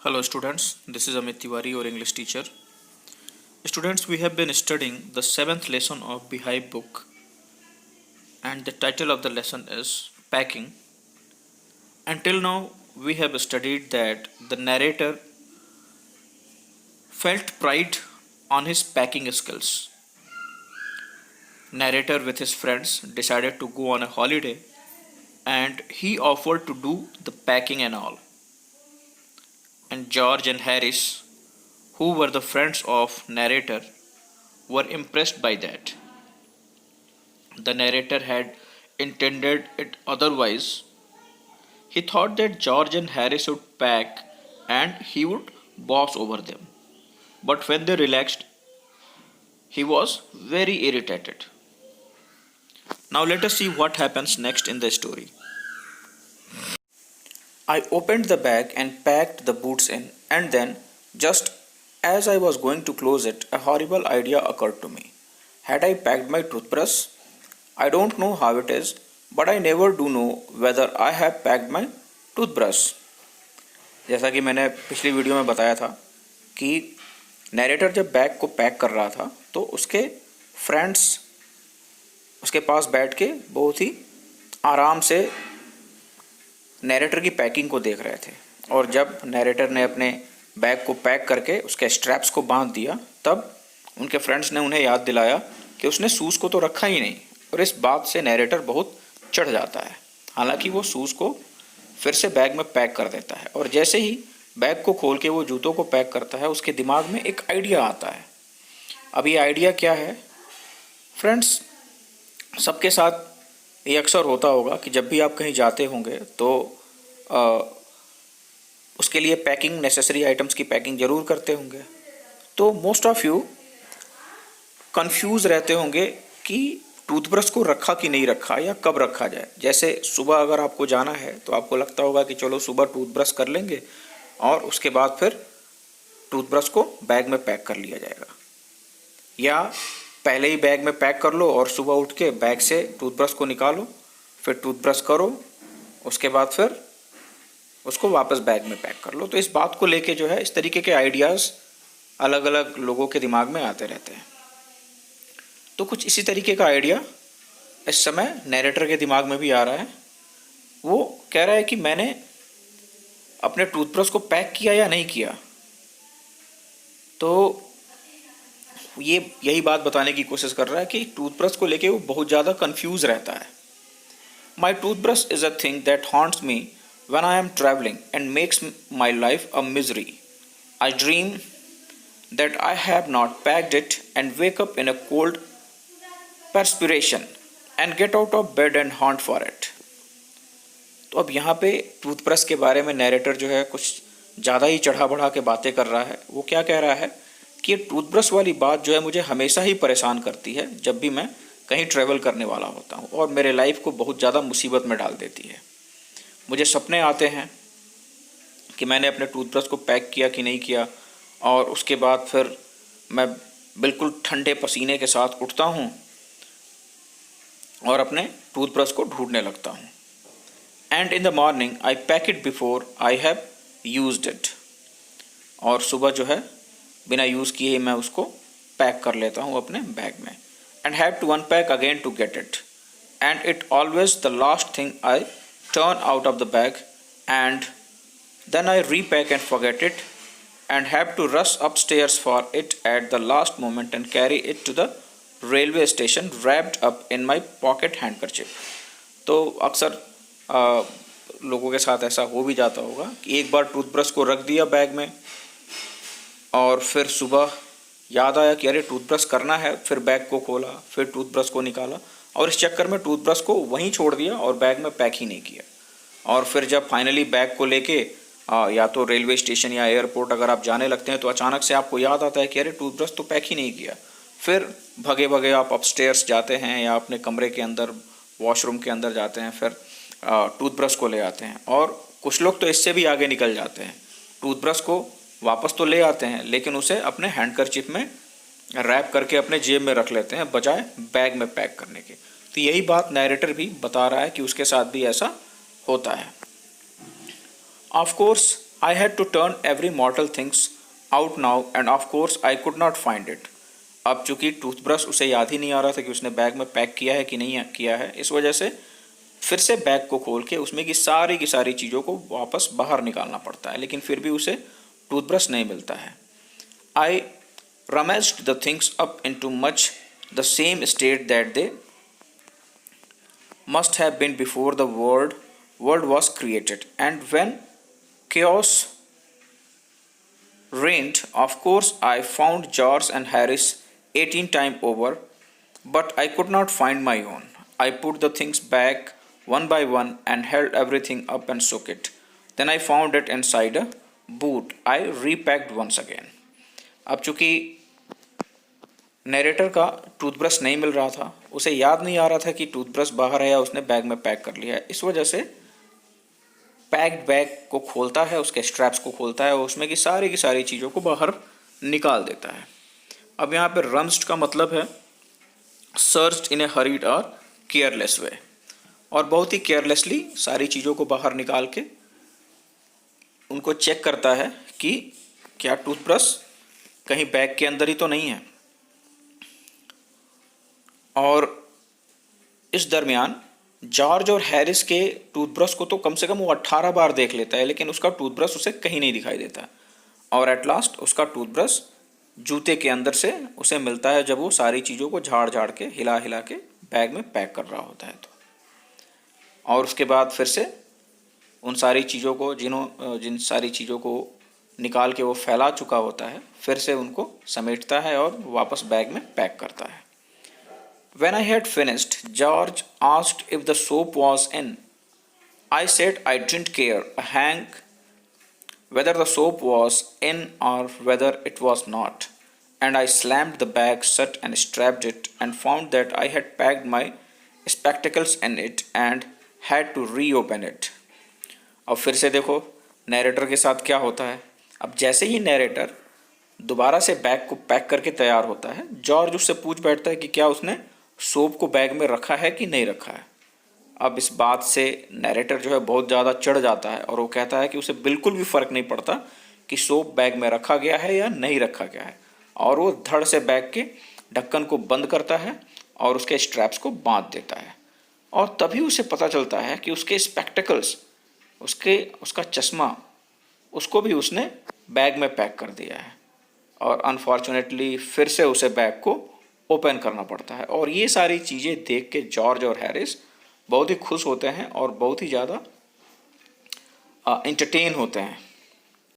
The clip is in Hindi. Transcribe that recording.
Hello students, this is Amit Tiwari, your English teacher. Students, we have been studying the 7th lesson of Beehive book and the title of the lesson is Packing. Until now, we have studied that the narrator felt pride on his packing skills. Narrator with his friends decided to go on a holiday and he offered to do the packing and all. And George and Harris, who were the friends of narrator, were impressed by that. The narrator had intended it otherwise. He thought that George and Harris would pack and he would boss over them. But when they relaxed, he was very irritated. Now let us see what happens next in the story. I opened the bag and packed the boots in, and then, just as I was going to close it, a horrible idea occurred to me. Had I packed my toothbrush? I don't know how it is, but I never do know whether I have packed my toothbrush. जैसा कि मैंने पिछली वीडियो में बताया था कि नैरेटर जब बैग को पैक कर रहा था तो उसके फ्रेंड्स उसके पास बैठ के बहुत ही आराम से नैरेटर की पैकिंग को देख रहे थे और जब नैरेटर ने अपने बैग को पैक करके उसके स्ट्रैप्स को बांध दिया तब उनके फ्रेंड्स ने उन्हें याद दिलाया कि उसने शूज़ को तो रखा ही नहीं और इस बात से नैरेटर बहुत चढ़ जाता है। हालांकि वो शूज़ को फिर से बैग में पैक कर देता है और जैसे ही बैग को खोल के वो जूतों को पैक करता है उसके दिमाग में एक आइडिया आता है। अब ये आइडिया क्या है फ्रेंड्स, सबके साथ ये अक्सर होता होगा कि जब भी आप कहीं जाते होंगे तो उसके लिए पैकिंग नेसेसरी आइटम्स की पैकिंग ज़रूर करते होंगे। तो मोस्ट ऑफ यू कंफ्यूज रहते होंगे कि टूथब्रश को रखा कि नहीं रखा या कब रखा जाए। जैसे सुबह अगर आपको जाना है तो आपको लगता होगा कि चलो सुबह टूथब्रश कर लेंगे और उसके बाद फिर टूथब्रश को बैग में पैक कर लिया जाएगा, या पहले ही बैग में पैक कर लो और सुबह उठ के बैग से टूथब्रश को निकालो, फिर टूथब्रश करो, उसके बाद फिर उसको वापस बैग में पैक कर लो। तो इस बात को लेके जो है इस तरीके के आइडियाज़ अलग अलग लोगों के दिमाग में आते रहते हैं। तो कुछ इसी तरीके का आइडिया इस समय नैरेटर के दिमाग में भी आ रहा है। वो कह रहा है कि मैंने अपने टूथब्रश को पैक किया या नहीं किया। तो ये यही बात बताने की कोशिश कर रहा है कि टूथब्रश को लेके वो बहुत ज़्यादा कंफ्यूज रहता है। My toothbrush is a thing that haunts me when I am traveling and makes my life a misery. I dream that I have not packed it and wake up in a cold perspiration and get out of bed and hunt for it. तो अब यहाँ पे टूथब्रश के बारे में नैरेटर जो है कुछ ज़्यादा ही चढ़ा बढ़ा के बातें कर रहा है। वो क्या कह रहा है कि ये टूथब्रश वाली बात जो है मुझे हमेशा ही परेशान करती है जब भी मैं कहीं ट्रैवल करने वाला होता हूँ और मेरे लाइफ को बहुत ज़्यादा मुसीबत में डाल देती है। मुझे सपने आते हैं कि मैंने अपने टूथब्रश को पैक किया कि नहीं किया और उसके बाद फिर मैं बिल्कुल ठंडे पसीने के साथ उठता हूँ और अपने टूथब्रश को ढूंढने लगता हूँ। And in the morning I pack it before I have used it. और सुबह जो है बिना यूज़ किए ही मैं उसको पैक कर लेता हूँ अपने बैग में। And have to unpack again to get it and it always the last thing I turn out of the bag and then I repack and forget it and have to rush upstairs for it at the last moment and carry it to the railway station wrapped up in my pocket handkerchief। तो अक्सर लोगों के साथ ऐसा हो भी जाता होगा कि एक बार टूथब्रश को रख दिया बैग में और फिर सुबह याद आया कि अरे टूथब्रश करना है, फिर बैग को खोला, फिर टूथब्रश को निकाला और इस चक्कर में टूथब्रश को वहीं छोड़ दिया और बैग में पैक ही नहीं किया। और फिर जब फाइनली बैग को लेके या तो रेलवे स्टेशन या एयरपोर्ट अगर आप जाने लगते हैं तो अचानक से आपको याद आता है कि अरे टूथब्रश तो पैक ही नहीं किया। फिर भगे भगे आप अपस्टेयर्स जाते हैं या अपने कमरे के अंदर वॉशरूम के अंदर जाते हैं, फिर टूथब्रश को ले आते हैं। और कुछ लोग तो इससे भी आगे निकल जाते हैं, टूथब्रश को वापस तो ले आते हैं लेकिन उसे अपने हैंडकरचिप में रैप करके अपने जेब में रख लेते हैं बजाय बैग में पैक करने के। तो यही बात नैरेटर भी बता रहा है कि उसके साथ भी ऐसा होता है। Of course I had to turn every mortal things out now and of course I could not find it. अब चूंकि टूथब्रश उसे याद ही नहीं आ रहा था कि उसने बैग में पैक किया है कि नहीं किया है, इस वजह से फिर से बैग को खोल के उसमें की सारी चीज़ों को वापस बाहर निकालना पड़ता है, लेकिन फिर भी उसे टूथब्रश नहीं मिलता है. आई rummaged the things up into much the same state that they must have been before the world was created, and when chaos reigned, of course I found George and Harris 18 times over, but I could not find my own. I put the things back one by one and held everything up and shook it. Then I found it inside a boot. I repacked once again. अब चूंकि नरेटर का टूथब्रश नहीं मिल रहा था, उसे याद नहीं आ रहा था कि टूथब्रश बाहर है या उसने बैग में पैक कर लिया है, इस वजह से पैक्ड बैग को खोलता है, उसके स्ट्रैप्स को खोलता है और उसमें की सारी चीज़ों को बाहर निकाल देता है. अब यहाँ पे रम्स्ड का मतलब है सर्च्ड इन ए हरीड और केयरलेस वे, और बहुत ही केयरलेसली सारी चीज़ों को बाहर निकाल के उनको चेक करता है कि क्या टूथब्रश कहीं बैग के अंदर ही तो नहीं है. और इस दरमियान जॉर्ज और हैरिस के टूथब्रश को तो कम से कम वो 18 बार देख लेता है, लेकिन उसका टूथब्रश उसे कहीं नहीं दिखाई देता. और एट लास्ट उसका टूथब्रश जूते के अंदर से उसे मिलता है जब वो सारी चीज़ों को झाड़ के हिला के बैग में पैक कर रहा होता है. तो और उसके बाद फिर से उन सारी चीज़ों को जिन सारी चीज़ों को निकाल के वो फैला चुका होता है, फिर से उनको समेटता है और वापस बैग में पैक करता है. When I had finished, George asked if the soap was in. I said I didn't care a hang whether the soap was in or whether it was not, and I slammed the bag shut and strapped it and found that I had packed my spectacles in it and had to reopen it. अब फिर से देखो नैरेटर के साथ क्या होता है. अब जैसे ही नैरेटर दोबारा से बैग को पैक करके तैयार होता है, जॉर्ज उससे पूछ बैठता है कि क्या उसने सोप को बैग में रखा है कि नहीं रखा है. अब इस बात से नैरेटर जो है बहुत ज़्यादा चढ़ जाता है और वो कहता है कि उसे बिल्कुल भी फ़र्क नहीं पड़ता कि सोप बैग में रखा गया है या नहीं रखा गया है, और वो धड़ से बैग के ढक्कन को बंद करता है और उसके स्ट्रैप्स को बांध देता है. और तभी उसे पता चलता है कि उसके स्पेक्टिकल्स, उसका चश्मा, उसको भी उसने बैग में पैक कर दिया है. और अनफॉर्चुनेटली फिर से उसे बैग को ओपन करना पड़ता है. और ये सारी चीज़ें देख के जॉर्ज और हैरिस बहुत ही खुश होते हैं और बहुत ही ज़्यादा इंटरटेन होते हैं.